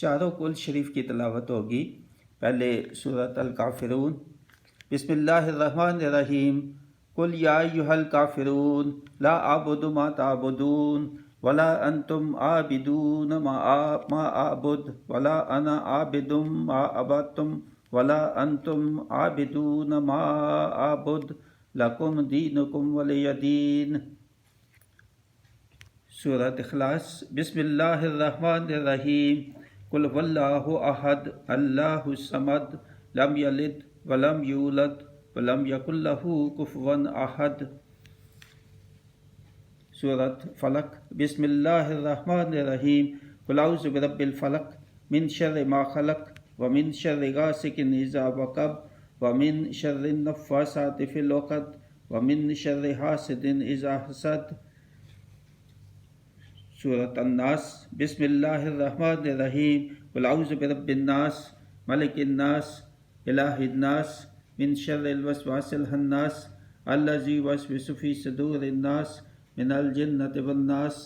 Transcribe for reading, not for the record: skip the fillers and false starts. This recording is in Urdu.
چاروں کل شریف کی تلاوت ہوگی۔ پہلے سورۃ الکافرون۔ بسم اللہ الرحمن الرحیم۔ قل یا ایھا الکافرون لا اعبد ما تعبدون ولا انتم عابدون ما اعبد ولا انا عابد ما عبدتم ولا انتم عابدون ما اعبد لکم دینکم ولی دین۔ سورۃ اخلاص۔ بسم اللہ الرحمن الرحیم۔ قل هو اللہ احد اللہ الصمد لم یلد ولم یولد ولم یکن لہ کفوا احد۔ سورۃ فلق۔ بسم اللہ الرحمن الرحیم۔ قل اعوذ برب الفلق من شر ما خلق ومن شر غاسق اذا وقب ومن شر النفاثات فی العقد ومن شر حاسد اذا حسد۔ سورۃ الناس۔ بسم اللہ الرحمن الرحیم۔ قل اعوذ برب الناس ملک الناس الہ الناس من شر الوسواس الخناس الذی یوسوس فی صدور الناس من الجنۃ والناس۔